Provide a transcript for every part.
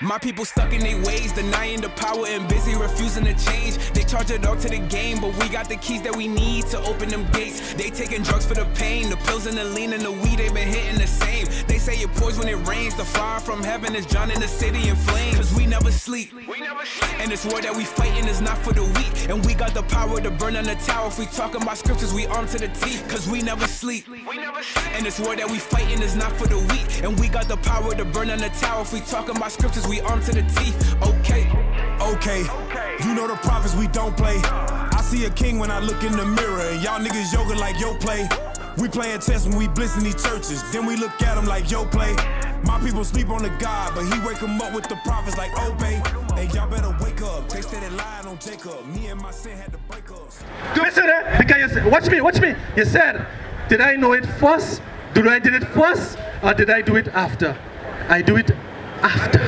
My people stuck in their ways, denying the power and busy refusing to change. They charge it all to the game, but we got the keys that we need to open them gates. They taking drugs for the pain, the pills and the lean and the weed, they been hitting the same. They say it pours when it rains, the fire from heaven is drowning the city in flames. Cause we never sleep, and this war that we fighting is not for the weak. And we got the power to burn on the tower. If we talking about scriptures, we armed to the teeth. Cause we never sleep, and this war that we fighting is not for the weak. And we got the power to burn on the tower. If we talking about scriptures, we armed to the teeth. Okay, you know the prophets, we don't play. I see a king when I look in the mirror, and y'all niggas yoga like yo play. We playing chess when we blitz in these churches, then we look at them like yo play. My people sleep on the God, but he wake them up with the prophets like obey. Hey, y'all better wake up. They steady lying on Jacob. Me and my sin had to break up. Listen, because you said, watch me. You said, did I know it first? Did I did it first, or did I do it after? I do it after.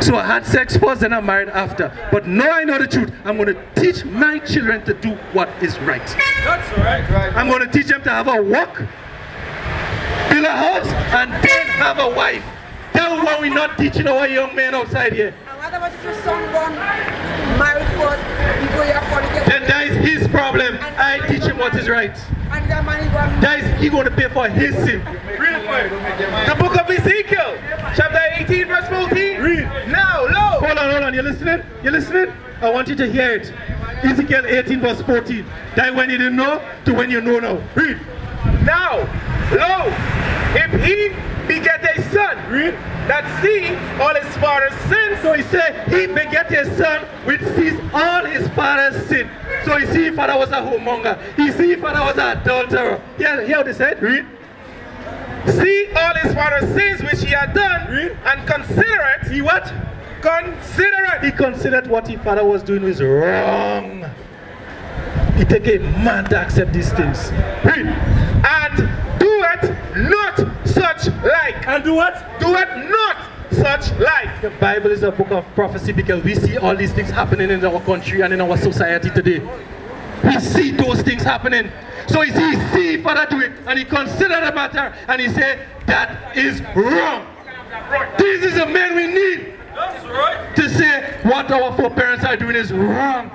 So I had sex first, then I married after. But now I know the truth. I'm going to teach my children to do what is right. That's right. I'm going to teach them to have a walk, build a house, and then have a wife. That's why we're not teaching our young men outside here. And what about if your son gone married first, you go here fornicate? Then that is his problem. I teach him what is right. And that man is going. That is he going to pay for his sin. Real quick. The book of Ezekiel, chapter 18, verse 14. Read. Now, lo. Hold on. You listening? I want you to hear it. Ezekiel 18, verse 14. That when you didn't know to when you know now. Read. Now, lo, if he beget a son, Read. that see all his father's sins. So he said he beget a son which sees all his father's sin. So he see his father was a whoremonger. He see his father was an adulterer. Hear how they said? Read. See all his father's sins which he had done, Read. and consider it. He what? Consider it. He considered what his father was doing was wrong. It take a man to accept these things. Read. And do it not such like. And do what? Do it not such like. The Bible is a book of prophecy because we see all these things happening in our country and in our society today. We see those things happening. So he see father do it and he considered the matter and he said that is wrong. This is a man we need. That's right. To say what our foreparents are doing is wrong.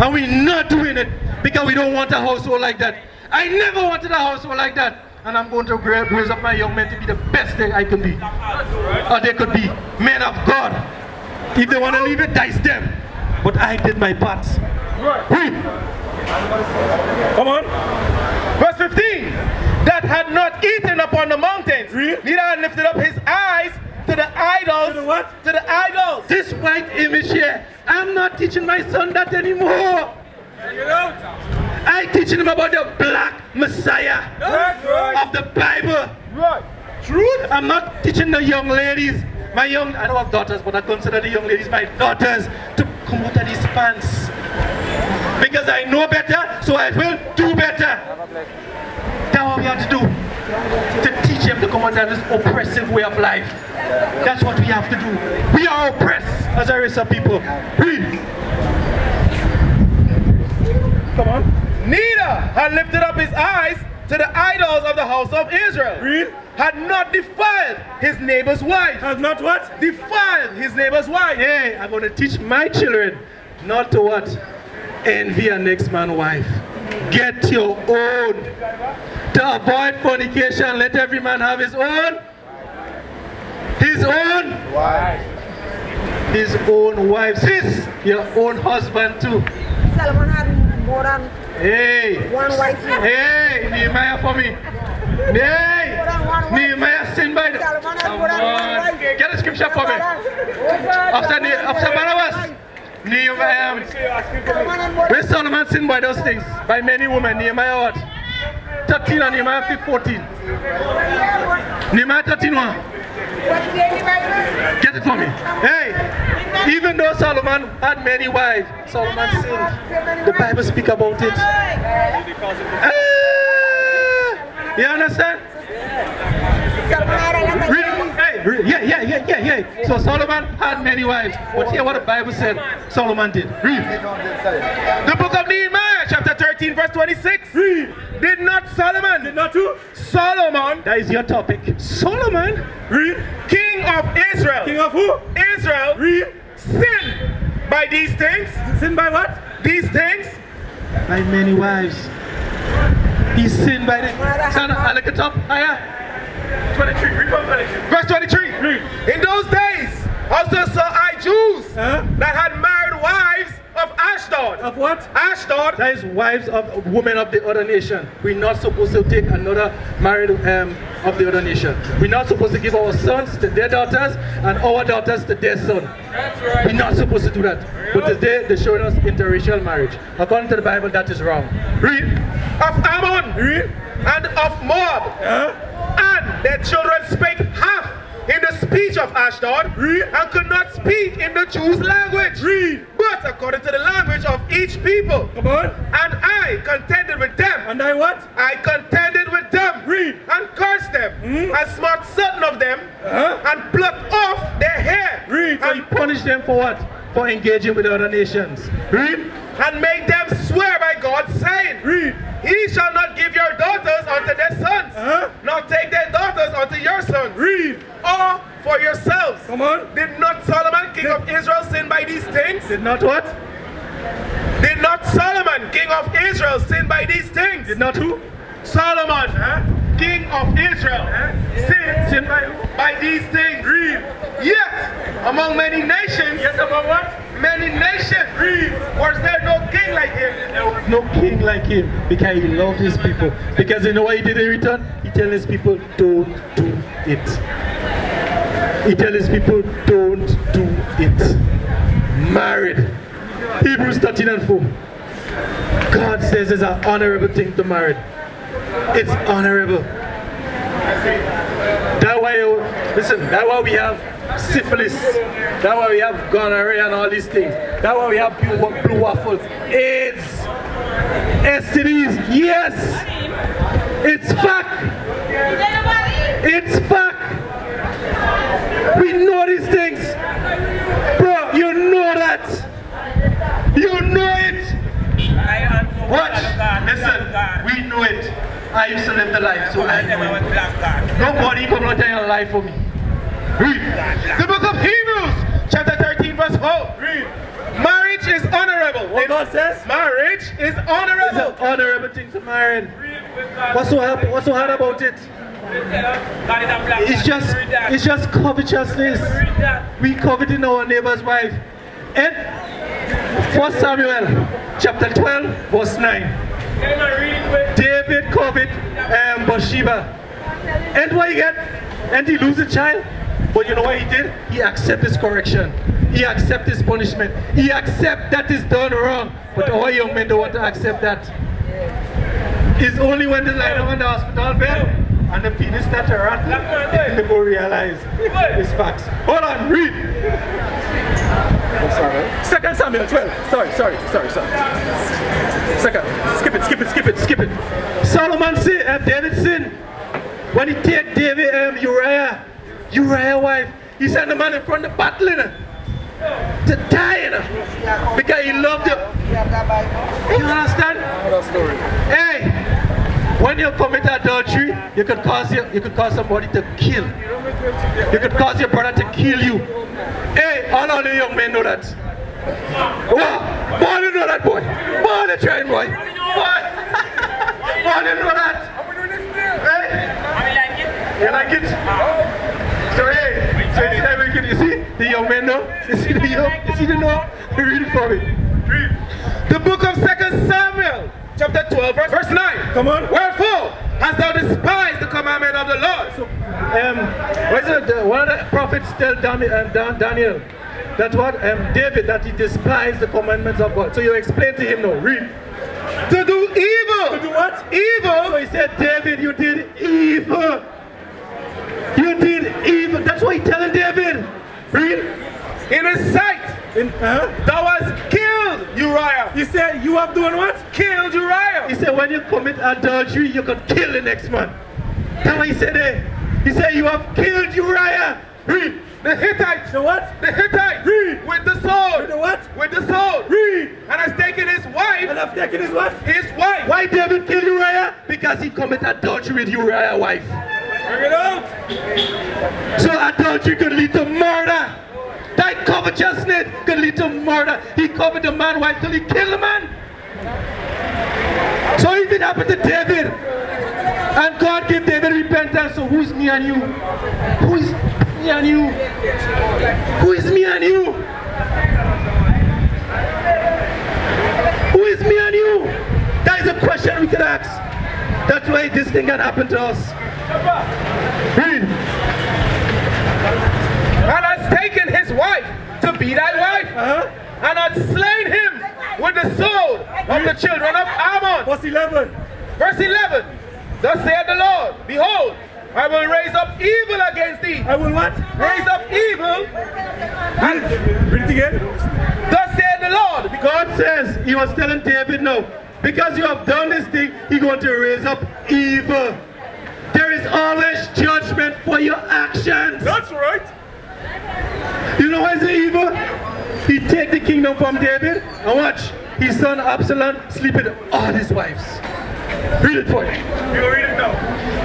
And we're not doing it because we don't want a household like that. I never wanted a household like that. And I'm going to raise up my young men to be the best that I can be. Or they could be men of God. If they want to leave it, that's them. But I did my part. Read. Come on. Verse 15. That had not eaten upon the mountains, neither had lifted up his eyes to the idols. To the what? To the idols. This white image here, I'm not teaching my son that anymore. I'm teaching him about the black Messiah of the Bible. Right. Truth. I'm not teaching the young ladies, I don't have daughters, but I consider the young ladies my daughters, to come out of these pants. Because I know better, so I will do better. That's what we have to do. To teach them to come out of this oppressive way of life. That's what we have to do. We are oppressed as a race of people. Read. Come on. Neither had lifted up his eyes to the idols of the house of Israel. Read. Had not defiled his neighbor's wife. Has not what? Defiled his neighbor's wife. Hey, I'm going to teach my children not to what? Envy a next man's wife. Get your own. To avoid fornication, let every man have his own. His own Wife. His own wife. Sis, your own husband too. Solomon had more than Hey. one wife. Hey, Nehemiah for me. Hey. Nehemiah sin by the. Solomon had more than one wife. Get a scripture for me. After Barnabas. Nehemiah. Where Solomon sinned by those things? By many women. Nehemiah what? 13 and Nehemiah 14. Nehemiah 13 1. Get it for me. Hey, even though Solomon had many wives, Solomon sinned. The Bible speaks about it. You understand? Yeah. So Solomon had many wives. But hear what the Bible said Solomon did. Read. The book of Nehemiah, chapter 13, verse 26. Read. Did not Solomon. Did not who? Solomon. That is your topic. Solomon. Read. King of Israel. king of who? Israel. Read. Sinned by these things. Sinned by what? These things. By many wives. He sinned by the... Son, I look at top. Higher. 23. Read from 23. Verse 23. Read. In those days, also saw I Jews that had married wives of Ashdod. Of what? Ashdod. That is wives of women of the other nation. We're not supposed to take another married of the other nation. We're not supposed to give our sons to their daughters and our daughters to their son. That's right. We're not supposed to do that. But today they're showing us interracial marriage. According to the Bible, that is wrong. Read. Of Ammon. Read. And of Moab. And their children spake half in the speech of Ashdod. Read. And could not speak in the Jews' language. Read. But according to the language of each people. Come on. And I contended with them. And I what? I contended with them. Read. And cursed them. And smote certain of them. And plucked off their hair. Read. So you punish them for what? For engaging with other nations. Read. And make them swear by God, saying, Read. Ye shall not give your daughters unto their sons, nor take their daughters unto your sons. Read. Or for yourselves. Come on. Did not Solomon, king of Israel, sin by these things? Did not what? Did not Solomon, king of Israel, sin by these things? Did not who? Solomon, king of Israel, sin by these things. Read. Yet among many nations. Yet among what? Many nations. Read. Was there no king like him? There was no king like him because he loved his people. Because you know what he did in return? He told his people, don't do it. He told his people, don't do it. Married. Hebrews 13 and 4. God says it's an honorable thing to marry. It's honorable. That's why, listen, that's why we have syphilis. That's why we have gonorrhea and all these things. That's why we have blue waffles. AIDS. STDs. Yes. It's fact. It's fact. We know these things. Bro, you know that. You know it. Watch. Listen, we know it. I used to live the life, so I know it. Nobody come out and lie for me. Read. The book of Hebrews, chapter 13, verse 4. Read. Marriage is honorable. What God says? Marriage is honorable. It's an honorable thing to marry. What's so hard about it? It's just covetousness. We coveting our neighbor's wife. And 1 Samuel chapter 12 verse 9. David coveted Bathsheba. And what he get? And he lose a child. But you know what he did? He accepted his correction. He accepted his punishment. He accepted that is done wrong. But all young men don't want to accept that. It's only when they lie down on the hospital bed and the penis start to rattle, they will realize it's facts. Hold on, read. Second Samuel 12. Sorry. Second. Skip it. Solomon said, David sinned. When he take David, Uriah wife, he sent the man in front of the battle to die because he loved her. You understand? Hey, when you commit adultery, you could cause somebody to kill. You could cause your brother to kill you. Hey, all of the young men know that. Wow, boy, you know that, boy. Boy, the train, boy. Boy, you know that. Hey, you like it? So hey, you see the young men know? You see the know? Read it for me. Read. The book of 2 Samuel, chapter 12, verse 9. Come on. Wherefore hast thou despised the commandment of the Lord? So, one of the prophets tell Daniel that David, that he despised the commandments of God. So you explain to him now. Read. To do evil. To do what? Evil. So he said, David, you did evil. You did evil. That's what he's telling David. Read. In his sight. Thou hast killed Uriah. He said, you have done what? Killed Uriah. He said, when you commit adultery, you could kill the next man. That's what he said there. He said, you have killed Uriah. Read. The Hittites. The what? The Hittites. Read. With the sword. With the what? With the sword. Read. And has taken his wife. And have taken his what? His wife. Why David killed Uriah? Because he committed adultery with Uriah's wife. Bring it out. So adultery could lead to murder. covetousness could lead to murder. He covered the man's wife till he killed the man. So if it happened to David, and God gave David repentance, so who's me and you? Who is me and you? Who is me and you? Who is me and you? That is a question we could ask. That's why this thing can happen to us. Read. And has taken his wife to be thy wife, and had slain him with the sword of the children of Ammon. Verse 11. Verse 11. Thus saith the Lord, behold, I will raise up evil against thee. I will what? Raise up evil. And Read it again. thus saith the Lord. God says, he was telling David now, because you have done this thing, he's going to raise up evil. There is always judgment for your actions. That's right. You know why it's evil? He take the kingdom from David, and watch, his son Absalom sleep with all his wives. Read it for you. You read it now.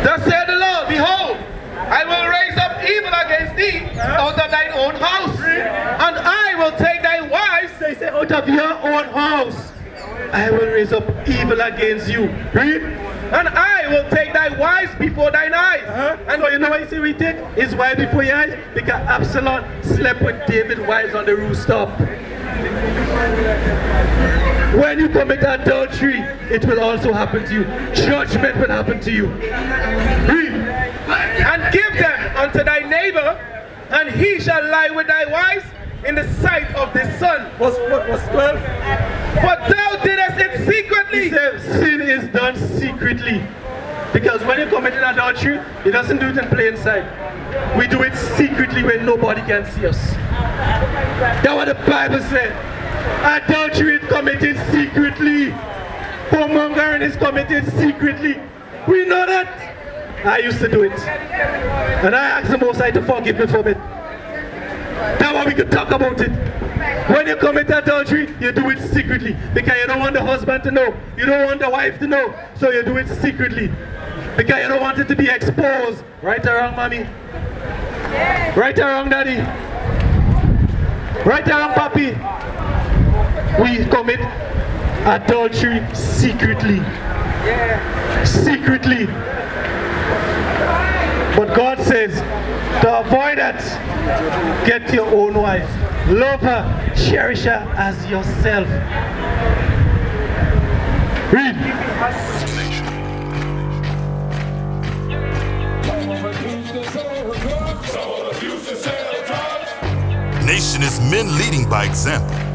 Thus saith the Lord, behold, I will raise up evil against thee out of thine own house, and I will take thy wives. They say, out of your own house, I will raise up evil against you. Read. And I will take thy wives before thine eyes. And so you know why he say we take his wife before your eyes? Because Absalom slept with David's wives on the rooftop. When you commit adultery, it will also happen to you. Judgment will happen to you. Read. And give them unto thy neighbor, and he shall lie with thy wives in the sight of the sun. Verse 12. For thou didst it secretly. He said, sin is done secretly. Because when you commit adultery, it doesn't do it in plain sight. We do it secretly when nobody can see us. That's what the Bible said. Adultery is committed secretly. Whoremongering is committed secretly. We know that. I used to do it. And I asked the Most High to forgive me from it. That's why we could talk about it. When you commit adultery, you do it secretly. Because you don't want the husband to know. You don't want the wife to know. So you do it secretly. Because you don't want it to be exposed. Right or wrong, mommy? Right or wrong, daddy? Right or wrong, papi? We commit adultery secretly. Secretly. But God says, to avoid that, get your own wife. Love her, cherish her as yourself. Read. Nation is men leading by example.